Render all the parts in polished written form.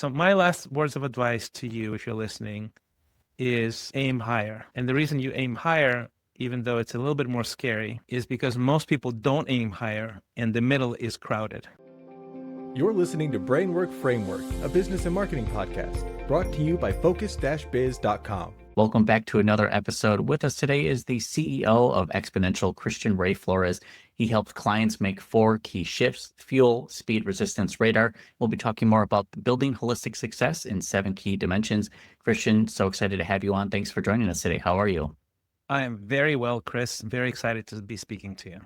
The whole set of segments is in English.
So my last words of advice to you, if you're listening, is aim higher. And the reason you aim higher, even though it's a little bit more scary, is because most people don't aim higher and the middle is crowded. You're listening to Brainwork Framework, a business and marketing podcast brought to you by focus-biz.com. Welcome back to another episode. With us today is the CEO of Xponential, Christian Ray Flores. He helps clients make 4 key shifts: fuel, speed, resistance, radar. We'll be talking more about building holistic success in 7 key dimensions. Christian, so excited to have you on. Thanks for joining us today. How are you? I am very well, Chris. Very excited to be speaking to you.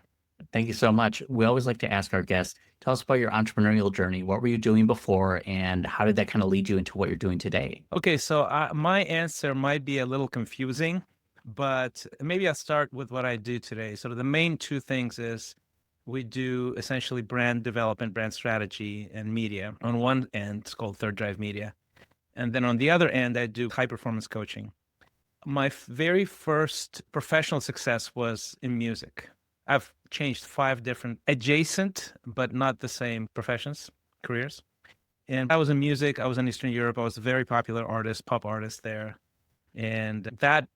Thank you so much. We always like to ask our guests, tell us about your entrepreneurial journey. What were you doing before, and how did that kind of lead you into what you're doing today? Okay, so my answer might be a little confusing, but maybe I'll start with what I do today. So the main 2 things is we do essentially brand development, brand strategy, and media. On one end, it's called Third Drive Media. And then on the other end, I do high performance coaching. My very first professional success was in music. I've changed 5 different adjacent, but not the same professions, careers. And I was in music. I was in Eastern Europe. I was a very popular artist, pop artist there. And that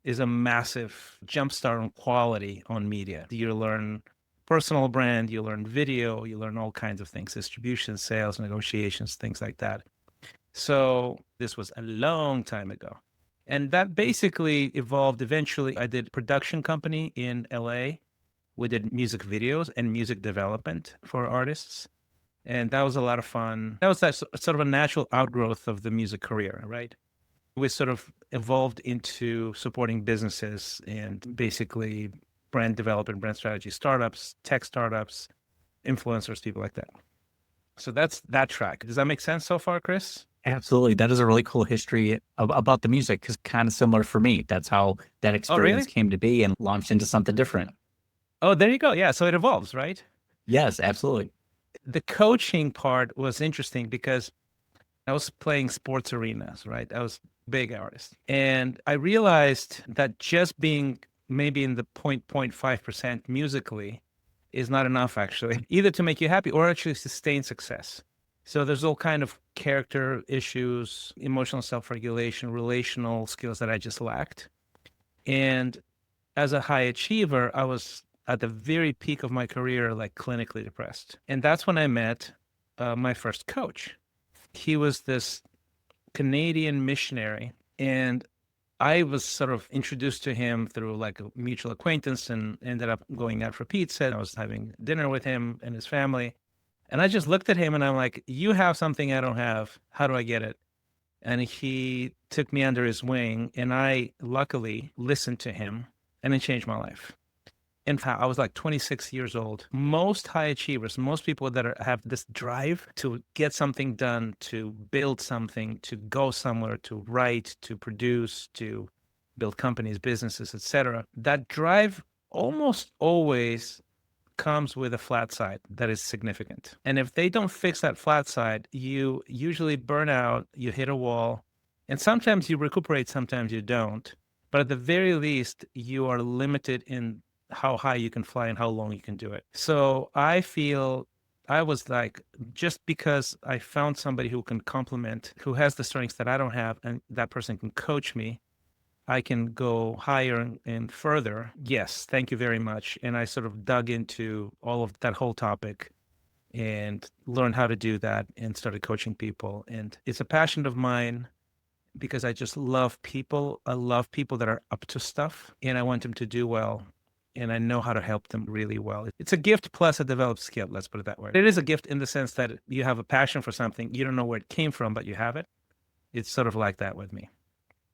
is a massive jumpstart on quality on media. You learn personal brand, you learn video, you learn all kinds of things, distribution, sales, negotiations, things like that. So this was a long time ago. And that basically evolved eventually. I did a production company in LA. We did music videos and music development for artists. And that was a lot of fun. That was that sort of a natural outgrowth of the music career, right? We sort of evolved into supporting businesses and basically brand development, brand strategy, startups, tech startups, influencers, people like that. So that's that track. Does that make sense so far, Chris? Absolutely. That is a really cool history about the music, because kind of similar for me. That's how that experience came to be and launched into something different. Oh, there you go. Yeah. So it evolves, right? Yes, absolutely. The coaching part was interesting because I was playing sports arenas, right? I was a big artist. And I realized that just being maybe in the 0.5% musically is not enough, actually, either to make you happy or actually sustain success. So there's all kind of character issues, emotional self-regulation, relational skills that I just lacked. And as a high achiever, I was at the very peak of my career, like clinically depressed. And that's when I met my first coach. He was this Canadian missionary, and I was sort of introduced to him through like a mutual acquaintance and ended up going out for pizza. I was having dinner with him and his family. And I just looked at him and I'm like, you have something I don't have. How do I get it? And he took me under his wing, and I luckily listened to him, and it changed my life. In fact, I was like 26 years old. Most high achievers, most people that have this drive to get something done, to build something, to go somewhere, to write, to produce, to build companies, businesses, etc. That drive almost always comes with a flat side that is significant. And if they don't fix that flat side, you usually burn out, you hit a wall, and sometimes you recuperate, sometimes you don't. But at the very least, you are limited in how high you can fly and how long you can do it. So I feel I was like, just because I found somebody who can complement, who has the strengths that I don't have, and that person can coach me, I can go higher and further. Yes, thank you very much. And I sort of dug into all of that whole topic and learned how to do that and started coaching people. And it's a passion of mine because I just love people. I love people that are up to stuff, and I want them to do well. And I know how to help them really well. It's a gift plus a developed skill, let's put it that way. It is a gift in the sense that you have a passion for something. You don't know where it came from, but you have it. It's sort of like that with me.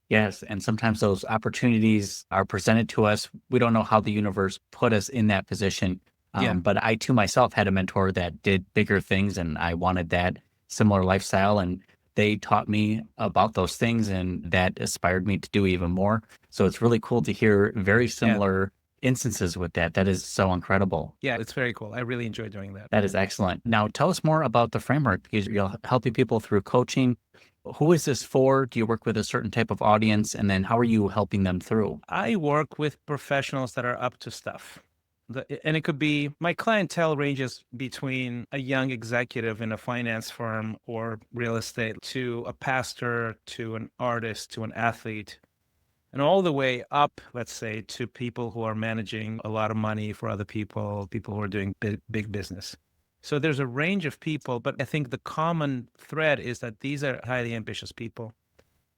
Yes. And sometimes those opportunities are presented to us. We don't know how the universe put us in that position. But I too myself had a mentor that did bigger things, and I wanted that similar lifestyle. And they taught me about those things, and that inspired me to do even more. So it's really cool to hear very similar instances with that. That is so incredible. Yeah, it's very cool. I really enjoy doing that. That is excellent. Now, tell us more about the framework, because you're helping people through coaching. Who is this for? Do you work with a certain type of audience? And then how are you helping them through? I work with professionals that are up to stuff. And it could be, my clientele ranges between a young executive in a finance firm or real estate to a pastor, to an artist, to an athlete, and all the way up, let's say, to people who are managing a lot of money for other people, people who are doing big business. So there's a range of people, but I think the common thread is that these are highly ambitious people.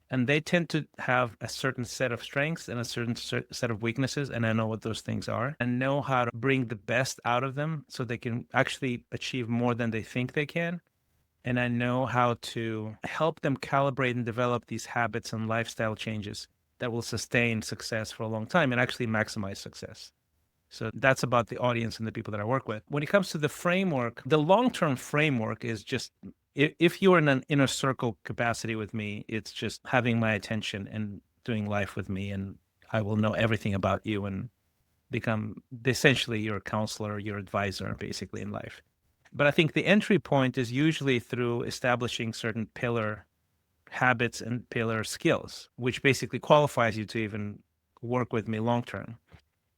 And they tend to have a certain set of strengths and a certain set of weaknesses. And I know what those things are and know how to bring the best out of them so they can actually achieve more than they think they can. And I know how to help them calibrate and develop these habits and lifestyle changes that will sustain success for a long time and actually maximize success. So that's about the audience and the people that I work with. When it comes to the framework, the long-term framework is just, if you're in an inner circle capacity with me, it's just having my attention and doing life with me, and I will know everything about you and become essentially your counselor, your advisor, basically, in life. But I think the entry point is usually through establishing certain pillar habits and pillar skills, which basically qualifies you to even work with me long-term.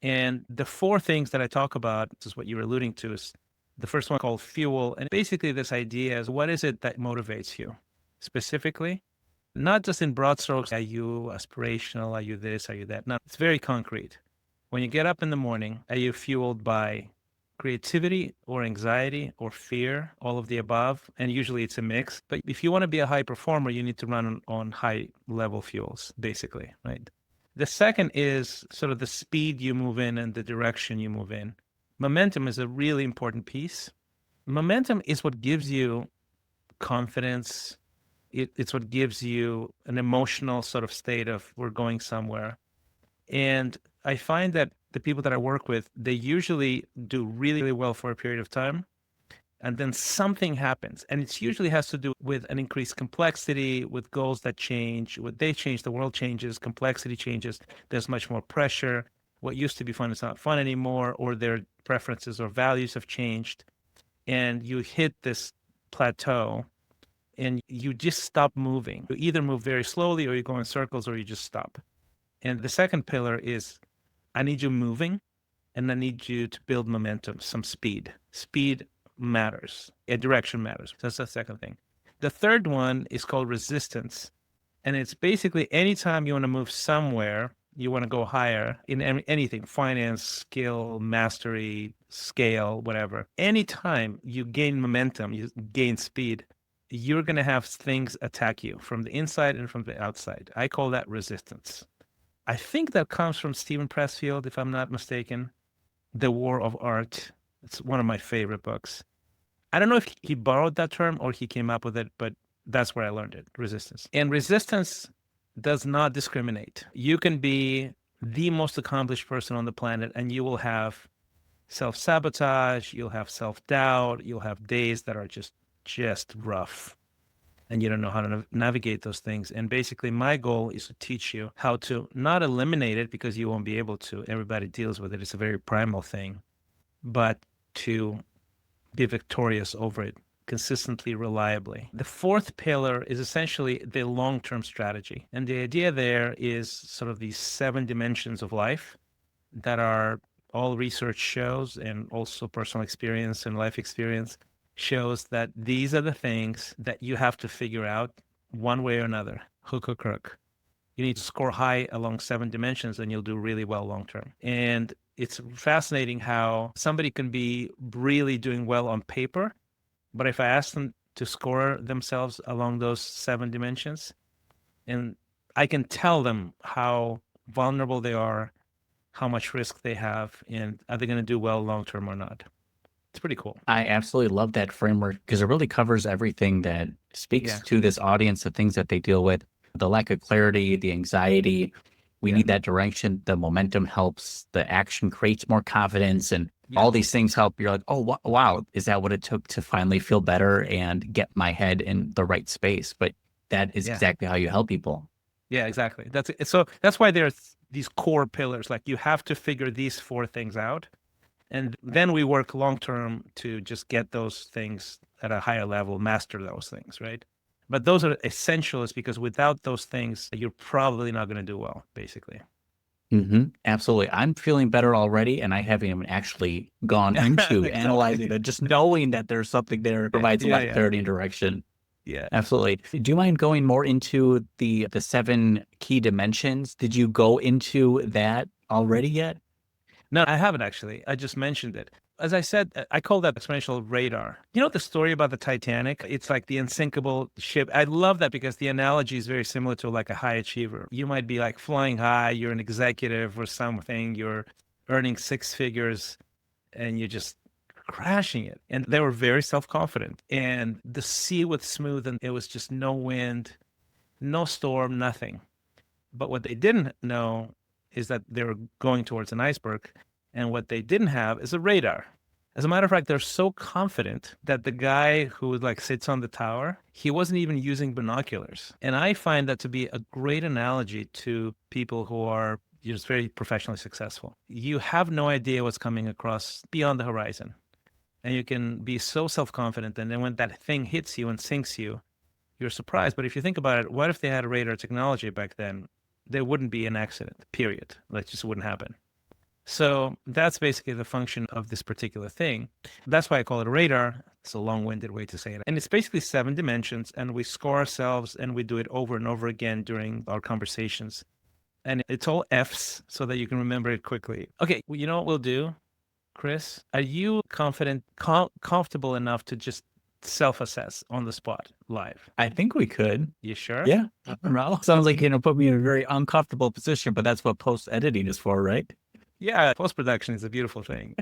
And the four things that I talk about, this is what you're alluding to, is the first one called fuel. And basically this idea is, what is it that motivates you specifically? Not just in broad strokes, are you aspirational? Are you this? Are you that? No, it's very concrete. When you get up in the morning, are you fueled by creativity or anxiety or fear, all of the above? And usually it's a mix. But if you want to be a high performer, you need to run on high level fuels, basically, right? The second is sort of the speed you move in and the direction you move in. Momentum is a really important piece. Momentum is what gives you confidence. It's what gives you an emotional sort of state of, we're going somewhere. And I find that the people that I work with, they usually do really, really well for a period of time. And then something happens. And it usually has to do with an increased complexity, with goals that change. What they change, the world changes, complexity changes. There's much more pressure. What used to be fun is not fun anymore, or their preferences or values have changed. And you hit this plateau and you just stop moving. You either move very slowly or you go in circles or you just stop. And the second pillar is, I need you moving and I need you to build momentum, some speed. Speed matters. Direction matters. That's the second thing. The third one is called resistance. And it's basically anytime you want to move somewhere, you want to go higher in anything, finance, skill, mastery, scale, whatever. Anytime you gain momentum, you gain speed, you're going to have things attack you from the inside and from the outside. I call that resistance. I think that comes from Stephen Pressfield, if I'm not mistaken. The War of Art. It's one of my favorite books. I don't know if he borrowed that term or he came up with it, but that's where I learned it, resistance. And resistance does not discriminate. You can be the most accomplished person on the planet and you will have self-sabotage, you'll have self-doubt, you'll have days that are just rough. And you don't know how to navigate those things. And basically my goal is to teach you how to not eliminate it, because you won't be able to. Everybody deals with it. It's a very primal thing. But to be victorious over it consistently, reliably. The fourth pillar is essentially the long-term strategy. And the idea there is sort of these 7 dimensions of life that are all research shows, and also personal experience and life experience shows that these are the things that you have to figure out one way or another, hook or crook. You need to score high along 7 dimensions and you'll do really well long-term. And it's fascinating how somebody can be really doing well on paper, but if I ask them to score themselves along those 7 dimensions, and I can tell them how vulnerable they are, how much risk they have, and are they going to do well long-term or not. It's pretty cool. I absolutely love that framework because it really covers everything that speaks to this audience, the things that they deal with, the lack of clarity, the anxiety. We need that direction. The momentum helps. The action creates more confidence, and all these things help. You're like, oh, wow, is that what it took to finally feel better and get my head in the right space? But that is exactly how you help people. Yeah, exactly. That's why there's these core pillars. Like, you have to figure these 4 things out. And then we work long-term to just get those things at a higher level, master those things, right? But those are essentials, because without those things, you're probably not going to do well, basically. Absolutely. I'm feeling better already, and I haven't even actually gone into analyzing it. Just knowing that there's something there provides a lot of clarity and direction. Yeah. Absolutely. Do you mind going more into the 7 key dimensions? Did you go into that already yet? No, I haven't actually. I just mentioned it. As I said, I call that exponential radar. You know the story about the Titanic? It's like the unsinkable ship. I love that because the analogy is very similar to like a high achiever. You might be like flying high, you're an executive or something, you're earning 6 figures, and you're just crashing it. And they were very self-confident. And the sea was smooth and it was just no wind, no storm, nothing. But what they didn't know is that they were going towards an iceberg. And what they didn't have is a radar. As a matter of fact, they're so confident that the guy who like sits on the tower, he wasn't even using binoculars. And I find that to be a great analogy to people who are just very professionally successful. You have no idea what's coming across beyond the horizon. And you can be so self-confident. And then when that thing hits you and sinks you, you're surprised. But if you think about it, what if they had radar technology back then? There wouldn't be an accident, period. That just wouldn't happen. So that's basically the function of this particular thing. That's why I call it a radar. It's a long-winded way to say it. And it's basically 7 dimensions, and we score ourselves, and we do it over and over again during our conversations. And it's all Fs so that you can remember it quickly. Okay, well, you know what we'll do, Chris? Are you comfortable enough to just self-assess on the spot live? I think we could. You sure? Yeah. Sounds like, put me in a very uncomfortable position, but that's what post-editing is for, right? Yeah, post-production is a beautiful thing.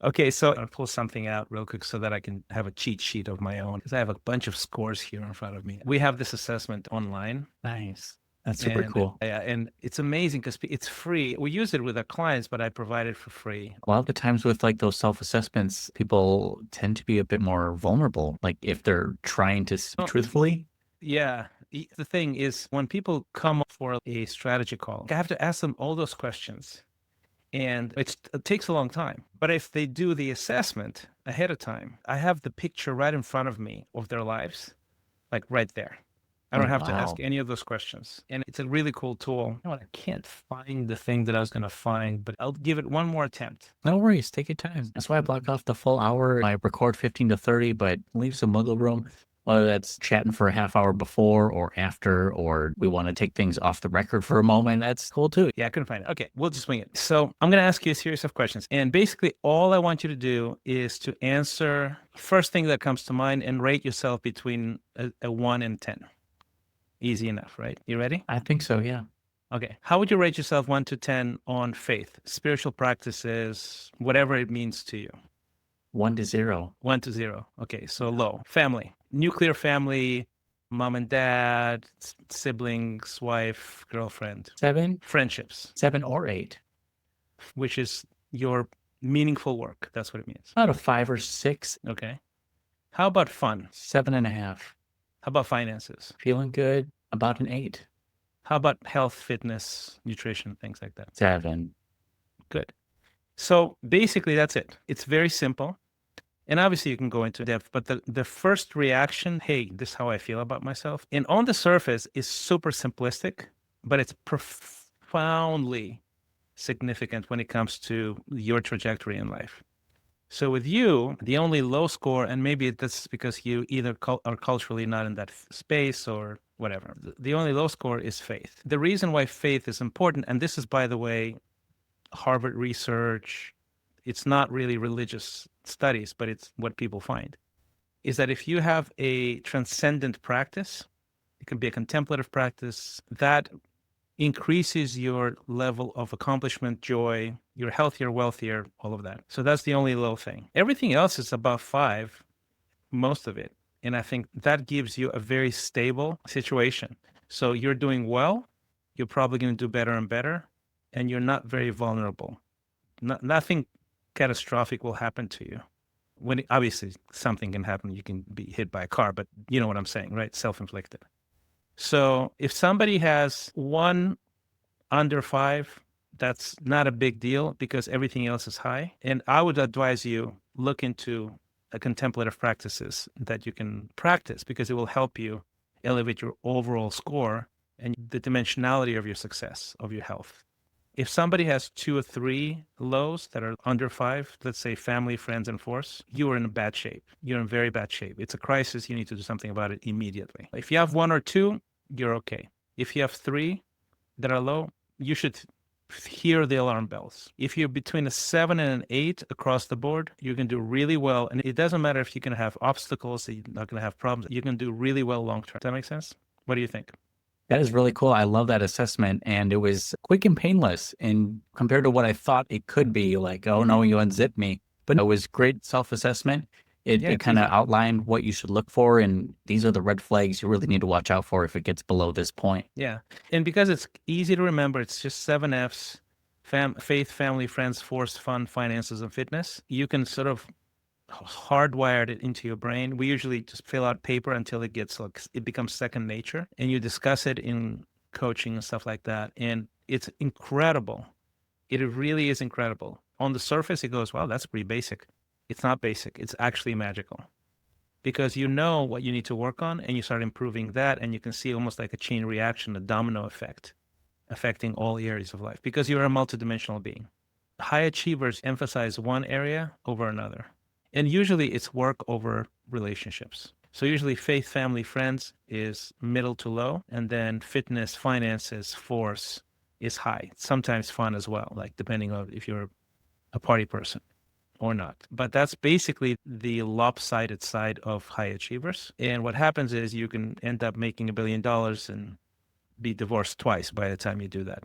Okay, so I'll pull something out real quick so that I can have a cheat sheet of my own because I have a bunch of scores here in front of me. We have this assessment online. Nice. That's super cool. Yeah, and it's amazing because it's free. We use it with our clients, but I provide it for free. A lot of the times with like those self-assessments, people tend to be a bit more vulnerable, like if they're trying to speak truthfully. Yeah. The thing is, when people come for a strategy call, I have to ask them all those questions. And it takes a long time. But if they do the assessment ahead of time, I have the picture right in front of me of their lives, like right there. I don't have to ask any of those questions. And it's a really cool tool. You know what? I can't find the thing that I was going to find, but I'll give it one more attempt. No worries. Take your time. That's why I block off the full hour. I record 15 to 30, but leave some wiggle room. Whether that's chatting for a half hour before or after, or we want to take things off the record for a moment, that's cool too. Yeah, I couldn't find it. Okay, we'll just wing it. So I'm going to ask you a series of questions. And basically, all I want you to do is to answer first thing that comes to mind and rate yourself between a 1 and 10. Easy enough, right? You ready? I think so, yeah. Okay. How would you rate yourself 1 to 10 on faith, spiritual practices, whatever it means to you? 1 to 0. 1 to 0. Okay, so low. Family, nuclear family, mom and dad, siblings, wife, girlfriend. 7. Friendships. 7 or 8. Which is your meaningful work. That's what it means. About a 5 or 6. Okay. How about fun? 7.5. How about finances? Feeling good? About an 8. How about health, fitness, nutrition, things like that? 7. Good. So basically, that's it. It's very simple. And obviously, you can go into depth, but the first reaction, hey, this is how I feel about myself. And on the surface is super simplistic, but it's profoundly significant when it comes to your trajectory in life. So with you, the only low score, and maybe that's because you either are culturally not in that space or whatever, the only low score is faith. The reason why faith is important, and this is, by the way, Harvard research, it's not really religious studies, but it's what people find, is that if you have a transcendent practice, it can be a contemplative practice, that increases your level of accomplishment, joy, you're healthier, wealthier, all of that. So that's the only low thing. Everything else is above 5, most of it. And I think that gives you a very stable situation. So you're doing well, you're probably going to do better and better, and you're not very vulnerable. Nothing catastrophic will happen to you. When obviously something can happen, you can be hit by a car, but you know what I'm saying, right? Self-inflicted. So if somebody has 1 under 5, that's not a big deal because everything else is high. And I would advise you look into contemplative practices that you can practice because it will help you elevate your overall score and the dimensionality of your success, of your health. If somebody has 2 or 3 lows that are under 5, let's say family, friends, and force, you are in bad shape. You're in very bad shape. It's a crisis. You need to do something about it immediately. If you have 1 or 2, you're okay. If you have 3 that are low, you should hear the alarm bells. If you're between a 7 and an 8 across the board, you can do really well. And it doesn't matter if you can have obstacles, you're not going to have problems. You can do really well long term. Does that make sense? What do you think? That is really cool. I love that assessment. And it was quick and painless. And compared to what I thought it could be, like, oh no, you unzipped me. But it was great self-assessment. It kind of outlined what you should look for. And these are the red flags you really need to watch out for if it gets below this point. Yeah. And because it's easy to remember, it's just 7 Fs, faith, family, friends, force, fun, finances, and fitness. You can sort of hardwired it into your brain. We usually just fill out paper until it gets like it becomes second nature, and you discuss it in coaching and stuff like that. And it's incredible. It really is incredible. On the surface, it goes, wow, that's pretty basic. It's not basic. It's actually magical, because you know what you need to work on, and you start improving that, and you can see almost like a chain reaction, a domino effect, affecting all areas of life, because you're a multidimensional being. High achievers emphasize one area over another. And usually it's work over relationships. So usually faith, family, friends is middle to low. And then fitness, finances, force is high. Sometimes fun as well, like depending on if you're a party person or not. But that's basically the lopsided side of high achievers. And what happens is you can end up making $1 billion and be divorced twice by the time you do that.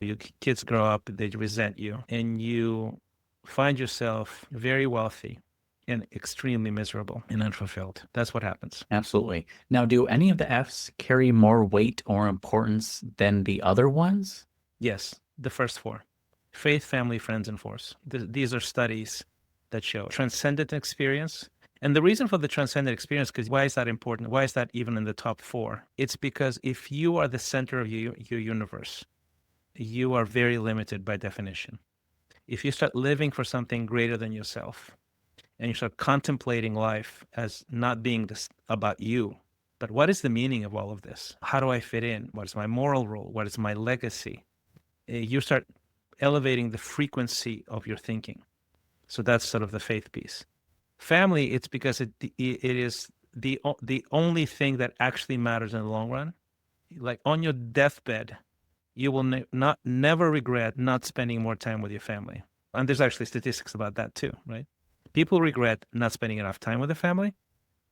Your kids grow up, they resent you, and you find yourself very wealthy and extremely miserable and unfulfilled. That's what happens. Absolutely. Now, do any of the Fs carry more weight or importance than the other ones? Yes, the first 4. Faith, family, friends, and force. These are studies that show transcendent experience. And the reason for the transcendent experience, because why is that important? Why is that even in the top 4? It's because if you are the center of your universe, you are very limited by definition. If you start living for something greater than yourself, and you start contemplating life as not being about you, but what is the meaning of all of this? How do I fit in? What is my moral role? What is my legacy? You start elevating the frequency of your thinking. So that's sort of the faith piece. Family, it's because it is the only thing that actually matters in the long run. Like on your deathbed, you will never regret not spending more time with your family. And there's actually statistics about that too, right? People regret not spending enough time with the family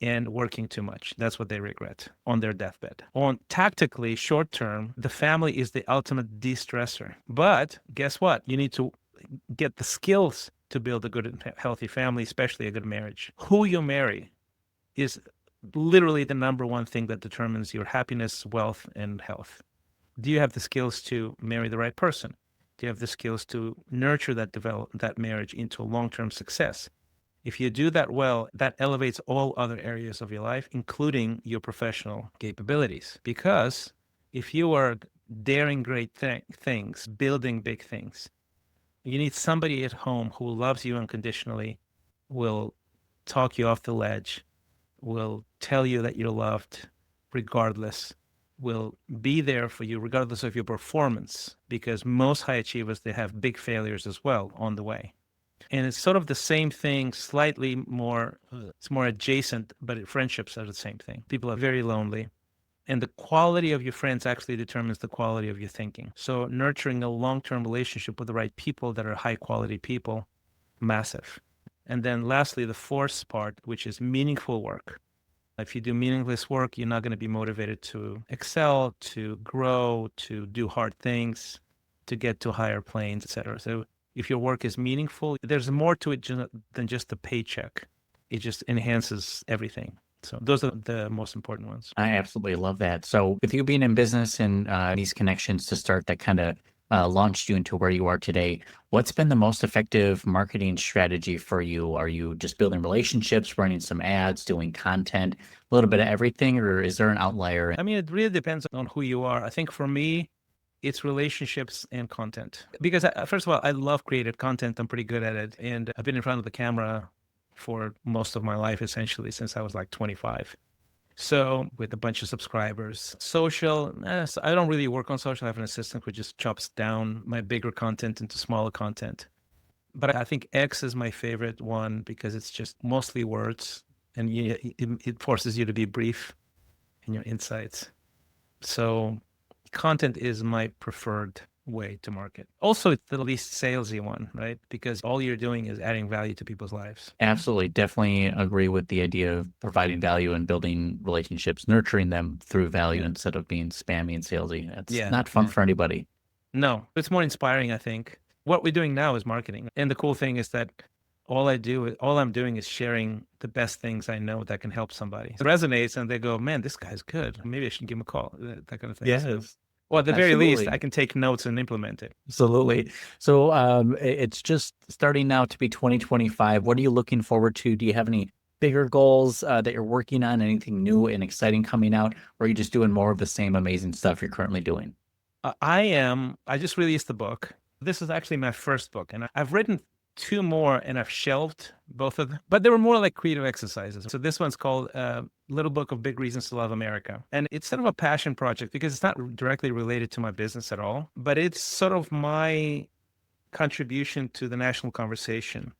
and working too much. That's what they regret on their deathbed. On tactically, short term, the family is the ultimate de-stressor. But guess what? You need to get the skills to build a good and healthy family, especially a good marriage. Who you marry is literally the number one thing that determines your happiness, wealth, and health. Do you have the skills to marry the right person? Do you have the skills to nurture that marriage into a long-term success? If you do that well, that elevates all other areas of your life, including your professional capabilities. Because if you are daring great things, building big things, you need somebody at home who loves you unconditionally, will talk you off the ledge, will tell you that you're loved regardless, will be there for you regardless of your performance, because most high achievers, they have big failures as well on the way. And it's sort of the same thing, slightly more, it's more adjacent, but friendships are the same thing. People are very lonely. And the quality of your friends actually determines the quality of your thinking. So nurturing a long-term relationship with the right people that are high-quality people, massive. And then lastly, the force part, which is meaningful work. If you do meaningless work, you're not going to be motivated to excel, to grow, to do hard things, to get to higher planes, etc. So if your work is meaningful, there's more to it than just the paycheck. It just enhances everything. So those are the most important ones. I absolutely love that. So with you being in business and these connections to start that kind of launched you into where you are today, what's been the most effective marketing strategy for you? Are you just building relationships, running some ads, doing content, a little bit of everything, or is there an outlier? I mean, it really depends on who you are. I think for me, it's relationships and content. Because first of all, I love creative content. I'm pretty good at it. And I've been in front of the camera for most of my life, essentially, since I was like 25. So with a bunch of subscribers, social, so I don't really work on social. I have an assistant who just chops down my bigger content into smaller content. But I think X is my favorite one because it's just mostly words, and it forces you to be brief in your insights. So content is my preferred way to market. Also, it's the least salesy one, right? Because all you're doing is adding value to people's lives. Absolutely. Definitely agree with the idea of providing value and building relationships, nurturing them through value instead of being spammy and salesy. It's not fun for anybody. No, it's more inspiring, I think. What we're doing now is marketing. And the cool thing is that all I'm doing is sharing the best things I know that can help somebody. It resonates and they go, man, this guy's good. Maybe I should give him a call, that kind of thing. Yes. Well, at the very least, I can take notes and implement it. Absolutely. So it's just starting now to be 2025. What are you looking forward to? Do you have any bigger goals that you're working on? Anything new and exciting coming out? Or are you just doing more of the same amazing stuff you're currently doing? I just released the book. This is actually my first book, and I've written 2 more and I've shelved both of them, but they were more like creative exercises. So this one's called Little Book of Big Reasons to Love America. And it's sort of a passion project because it's not directly related to my business at all, but it's sort of my contribution to the national conversation.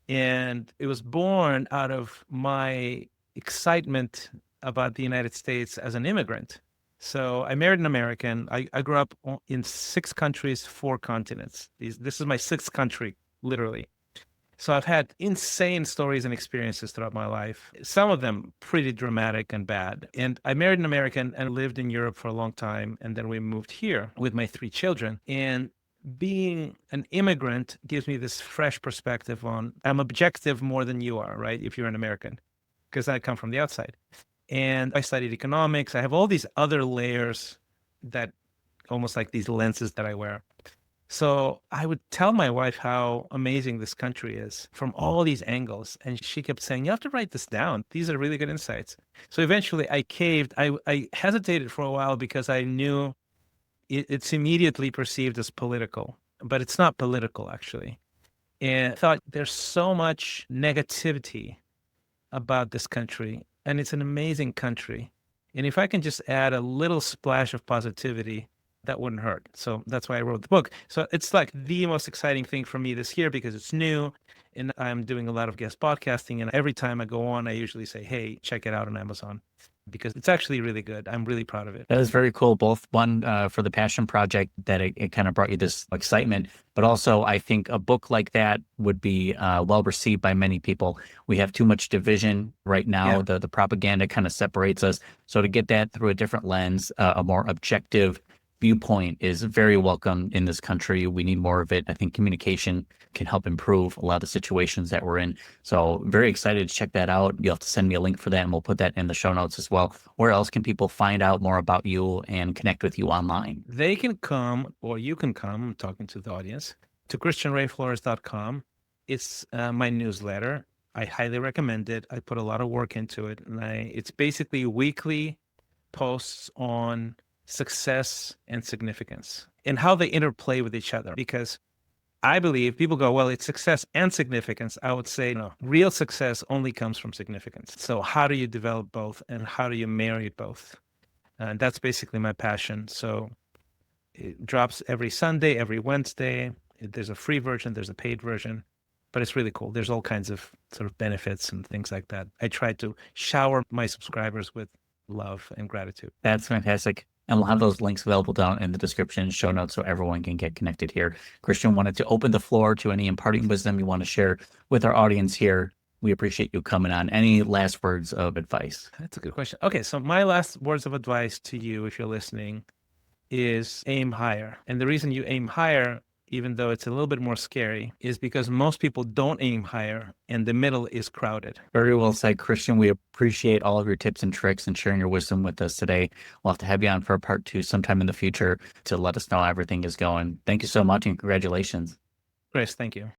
And it was born out of my excitement about the United States as an immigrant. So I married an American. I grew up in 6 countries, 4 continents. This is my 6th country, literally. So I've had insane stories and experiences throughout my life, some of them pretty dramatic and bad. And I married an American and lived in Europe for a long time. And then we moved here with my 3 children. And being an immigrant gives me this fresh perspective on, I'm objective more than you are, right? If you're an American, because I come from the outside. And I studied economics. I have all these other layers that almost like these lenses that I wear. So I would tell my wife how amazing this country is from all these angles. And she kept saying, you have to write this down. These are really good insights. So eventually I caved. I hesitated for a while because I knew it's immediately perceived as political, but it's not political actually. And I thought there's so much negativity about this country, and it's an amazing country. And if I can just add a little splash of positivity, that wouldn't hurt. So that's why I wrote the book. So it's like the most exciting thing for me this year because it's new and I'm doing a lot of guest podcasting. And every time I go on, I usually say, hey, check it out on Amazon because it's actually really good. I'm really proud of it. That is very cool. Both one for the passion project that it kind of brought you this excitement, but also I think a book like that would be well received by many people. We have too much division right now. The propaganda kind of separates us. So to get that through a different lens, a more objective viewpoint is very welcome in this country. We need more of it. I think communication can help improve a lot of situations that we're in. So very excited to check that out. You'll have to send me a link for that and we'll put that in the show notes as well. Where else can people find out more about you and connect with you online? They can come, or you can come, I'm talking to the audience, to christianrayflores.com. It's my newsletter. I highly recommend it. I put a lot of work into it. And it's basically weekly posts on success and significance and how they interplay with each other. Because I believe people go, well, it's success and significance. I would say no, real success only comes from significance. So how do you develop both and how do you marry both? And that's basically my passion. So it drops every Sunday, every Wednesday. There's a free version, there's a paid version, but it's really cool. There's all kinds of sort of benefits and things like that. I try to shower my subscribers with love and gratitude. That's fantastic. And we'll have those links available down in the description and show notes so everyone can get connected here. Christian, wanted to open the floor to any imparting wisdom you want to share with our audience here. We appreciate you coming on. Any last words of advice? That's a good question. Okay, so my last words of advice to you, if you're listening, is aim higher. And the reason you aim higher, even though it's a little bit more scary, is because most people don't aim higher and the middle is crowded. Very well said, Christian. We appreciate all of your tips and tricks and sharing your wisdom with us today. We'll have to have you on for a part 2 sometime in the future to let us know how everything is going. Thank you so much and congratulations. Chris, thank you.